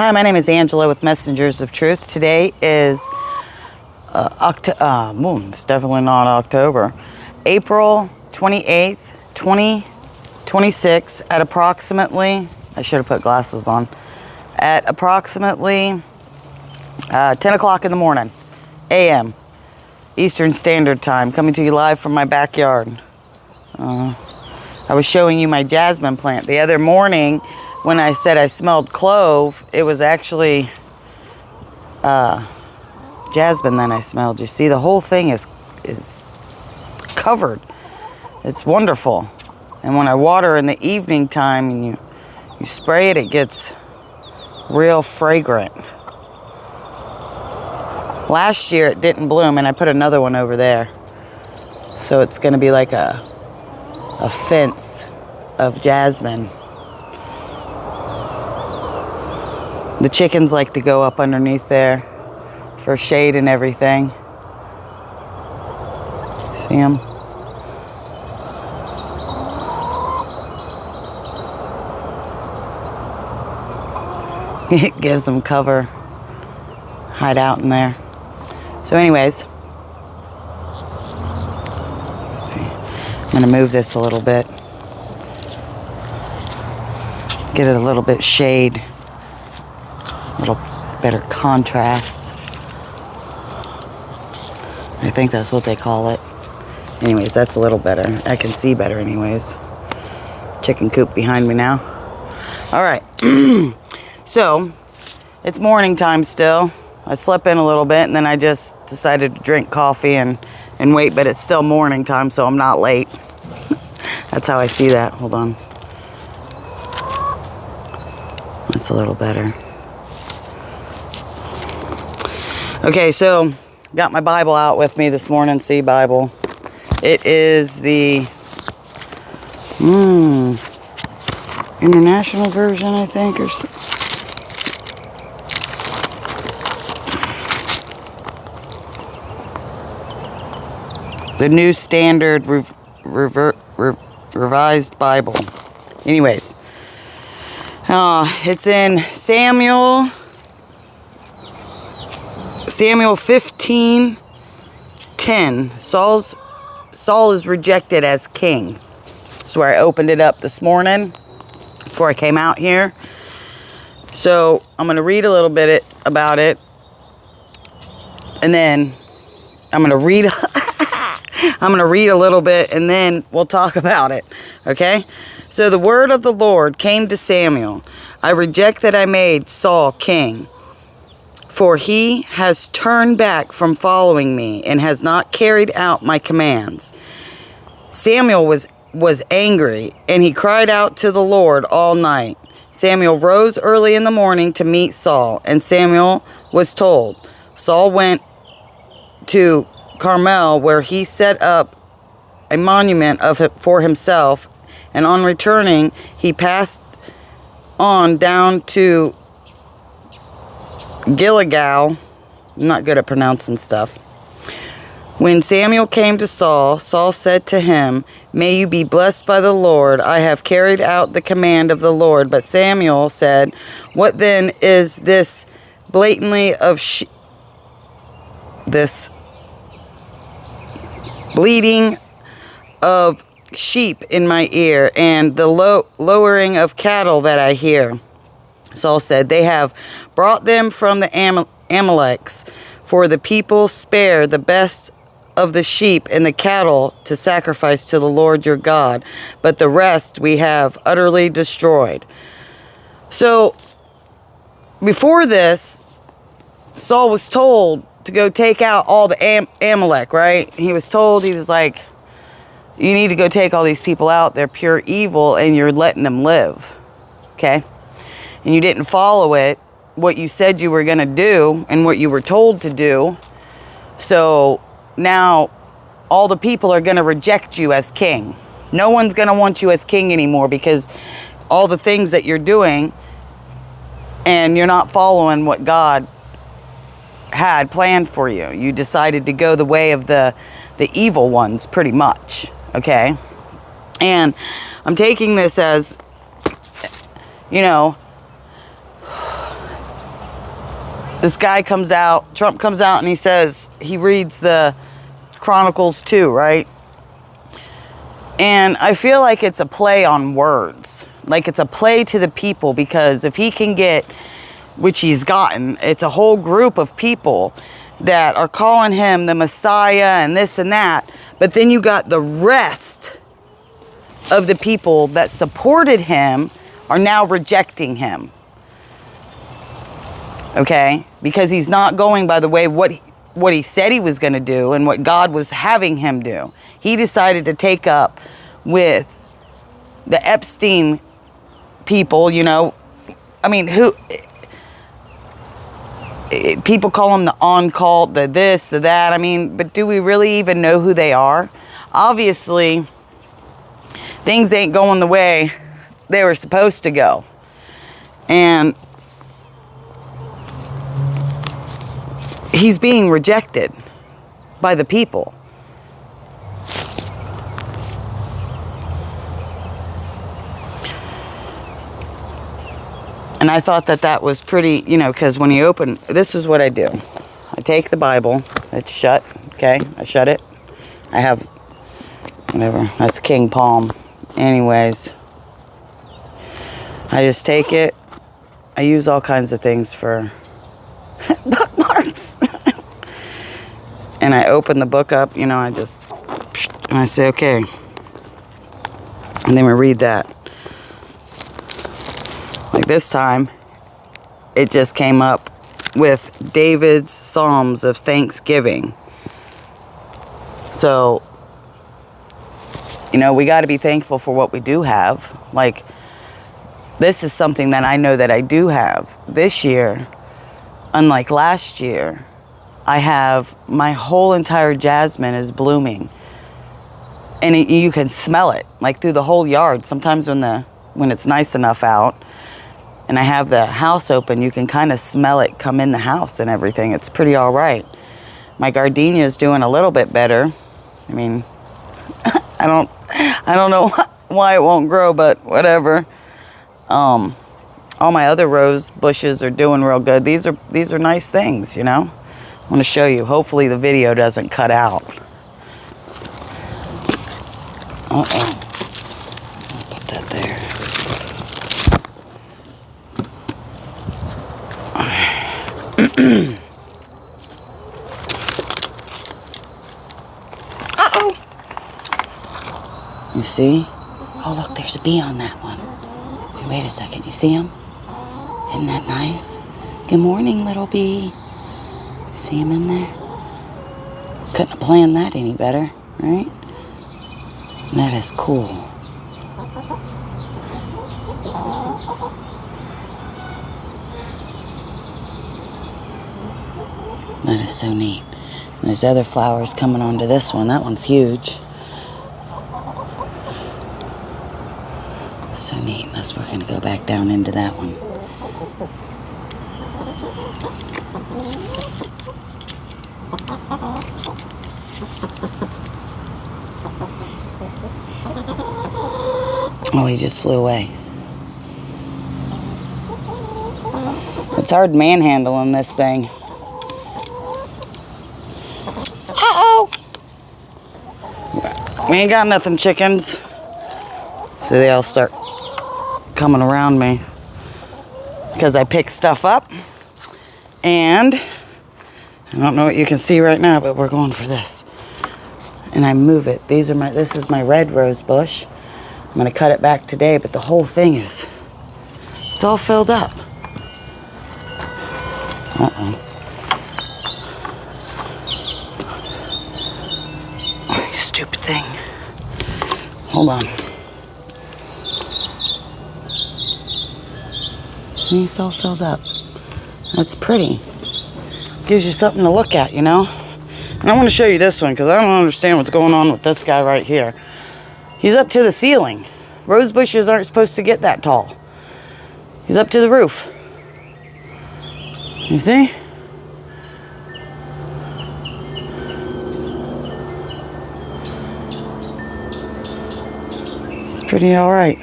Hi, my name is Angela with Messengers of Truth. Today is it's definitely not October. April 28th, 2026 at approximately, I should have put glasses on, at approximately 10 o'clock in the morning, a.m. Eastern Standard Time, coming to you live from my backyard. I was showing you my jasmine plant. The other morning, when I said I smelled clove, it was actually jasmine that I smelled. You see, the whole thing is covered. It's wonderful. And when I water in the evening time and you spray it, it gets real fragrant. Last year it didn't bloom, and I put another one over there. So it's going to be like a fence of jasmine. The chickens like to go up underneath there for shade and everything. See them? It gives them cover. Hide out in there. So anyways, let's see. I'm going to move this a little bit. Get it a little bit shade. A little better contrast. I think that's what they call it. Anyways, that's a little better. I can see better anyways. Chicken coop behind me now. Alright. So, it's morning time still. I slept in a little bit and then I just decided to drink coffee and wait, but it's still morning time, so I'm not late. That's how I see that. Hold on. That's a little better. Okay, so got my Bible out with me this morning, see Bible. It is the international version, I think, or the New Standard Revised Bible. Anyways, it's in Samuel 15:10. Saul is rejected as king. That's where I opened it up this morning before I came out here. So I'm going to read a little bit about it, and then I'm going to read a little bit, and then we'll talk about it. Okay? So the word of the Lord came to Samuel. I reject that I made Saul king, for he has turned back from following me and has not carried out my commands. Samuel was angry, and he cried out to the Lord all night. Samuel rose early in the morning to meet Saul, and Samuel was told. Saul went to Carmel, where he set up a monument for himself, and on returning, he passed on down to Gilgal. I'm not good at pronouncing stuff. When Samuel came to Saul, Saul said to him, "May you be blessed by the Lord. I have carried out the command of the Lord." But Samuel said, "What then is this blatantly of this bleating of sheep in my ear, and the lowing of cattle that I hear?" Saul said, "They have brought them from the Amaleks, for the people spare the best of the sheep and the cattle to sacrifice to the Lord your God, but the rest we have utterly destroyed." So, before this, Saul was told to go take out all the Amalek, right? He was told, he was like, you need to go take all these people out. They're pure evil, and you're letting them live. Okay? And you didn't follow it, what you said you were going to do, and what you were told to do. So now all the people are going to reject you as king. No one's going to want you as king anymore, because all the things that you're doing, and you're not following what God had planned for you. You decided to go the way of the evil ones, pretty much. Okay? And I'm taking this as, you know, this guy comes out, Trump comes out and he says, he reads the Chronicles 2, right? And I feel like it's a play on words. Like it's a play to the people, because if he can get, which he's gotten, it's a whole group of people that are calling him the Messiah and this and that. But then you got the rest of the people that supported him are now rejecting him. Okay? Because he's not going by the way what he said he was going to do and what God was having him do. He decided to take up with the Epstein people, you know. I mean, people call them the on-cult, the this, the that. I mean, but do we really even know who they are? Obviously, things ain't going the way they were supposed to go. And he's being rejected by the people. And I thought that was pretty, you know, because when you open, this is what I do. I take the Bible, it's shut, okay? I shut it. I have, whatever, that's King Palm. Anyways, I just take it. I use all kinds of things for bookmarks. And I open the book up, you know, and I say, okay. And then we read that. Like this time, it just came up with David's Psalms of Thanksgiving. So, you know, we got to be thankful for what we do have. Like, this is something that I know that I do have. This year, unlike last year, I have my whole entire jasmine is blooming. And you can smell it, like through the whole yard. Sometimes when it's nice enough out, and I have the house open, you can kind of smell it come in the house and everything. It's pretty all right. My gardenia is doing a little bit better. I mean, I don't know why it won't grow, but whatever. All my other rose bushes are doing real good. These are nice things, you know. I want to show you. Hopefully the video doesn't cut out. Uh-oh. I'll put that there. Uh-oh. You see? Oh, look, there's a bee on that one. Wait a second. You see him? Isn't that nice? Good morning, little bee. See him in there? Couldn't have planned that any better, right? That is cool. That is so neat. And there's other flowers coming onto this one. That one's huge. So neat. We're going to go back down into that one. Oh, he just flew away. It's hard manhandling this thing. Uh-oh! We ain't got nothing, chickens. So they all start coming around me because I pick stuff up. And I don't know what you can see right now, but we're going for this. And I move it. This is my red rose bush. I'm going to cut it back today, but the whole thing it's all filled up. Uh-oh. You stupid thing. Hold on. See, it's all filled up. That's pretty. Gives you something to look at, you know? And I want to show you this one because I don't understand what's going on with this guy right here. He's up to the ceiling. Rose bushes aren't supposed to get that tall. He's up to the roof. You see? It's pretty all right.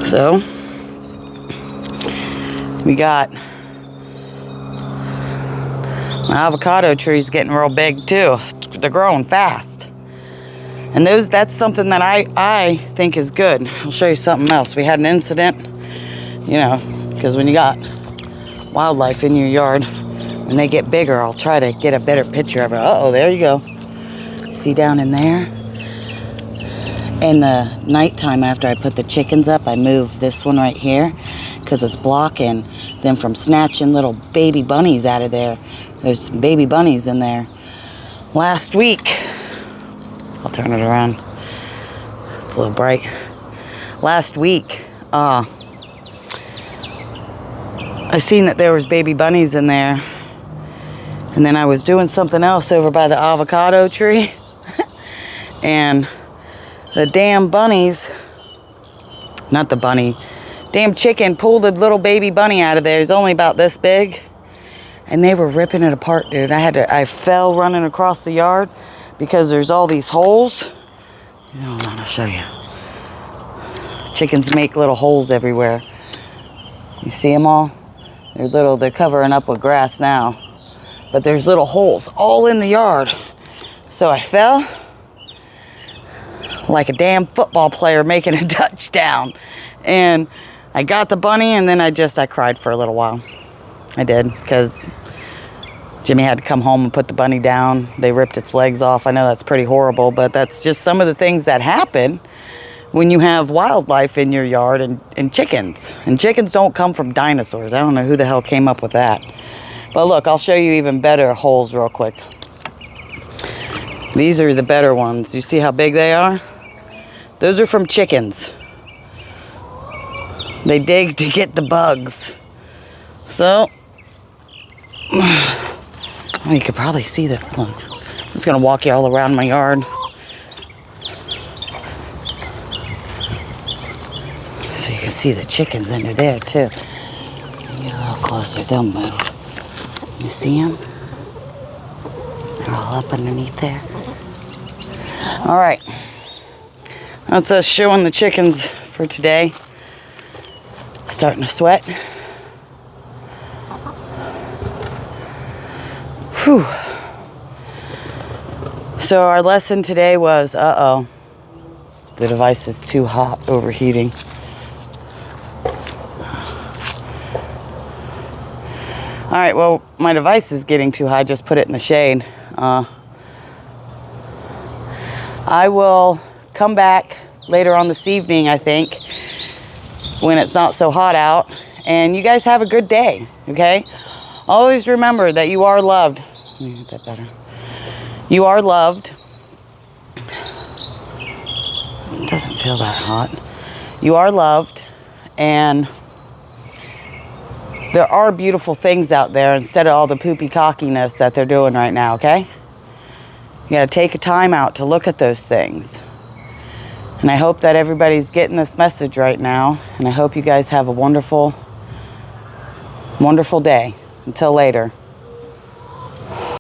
So, We got my avocado tree's getting real big too. They're growing fast. And that's something that I think is good. I'll show you something else. We had an incident, you know, because when you got wildlife in your yard, when they get bigger, I'll try to get a better picture of it. Uh-oh, there you go. See down in there? In the nighttime after I put the chickens up, I move this one right here because it's blocking them from snatching little baby bunnies out of there. There's some baby bunnies in there. Last week, I'll turn it around. It's a little bright. Last week, I seen that there was baby bunnies in there. And then I was doing something else over by the avocado tree. And the damn bunnies, not the bunny, damn chicken pulled a little baby bunny out of there. He's only about this big. And they were ripping it apart, dude. I fell running across the yard because there's all these holes. Hold on, I'll show you. Chickens make little holes everywhere. You see them all? They're covering up with grass now. But there's little holes all in the yard. So I fell like a damn football player making a touchdown. And I got the bunny, and then I cried for a little while. I did, because Jimmy had to come home and put the bunny down. They ripped its legs off. I know that's pretty horrible, but that's just some of the things that happen when you have wildlife in your yard and chickens. And chickens don't come from dinosaurs. I don't know who the hell came up with that. But look, I'll show you even better holes real quick. These are the better ones. You see how big they are? Those are from chickens. They dig to get the bugs. So, you could probably see that. Hold on. I'm just going to walk you all around my yard. So you can see the chickens under there too. Get a little closer, they'll move. You see them? They're all up underneath there. All right. That's us showing the chickens for today. Starting to sweat. Whew. So our lesson today was, the device is too hot, overheating. All right, well, my device is getting too high. Just put it in the shade. I will come back later on this evening, I think, when it's not so hot out. And you guys have a good day, okay? Always remember that you are loved. Let me get that better. You are loved. It doesn't feel that hot. You are loved, and there are beautiful things out there instead of all the poopy cockiness that they're doing right now, okay? You gotta take a time out to look at those things. And I hope that everybody's getting this message right now, and I hope you guys have a wonderful, wonderful day. Until later.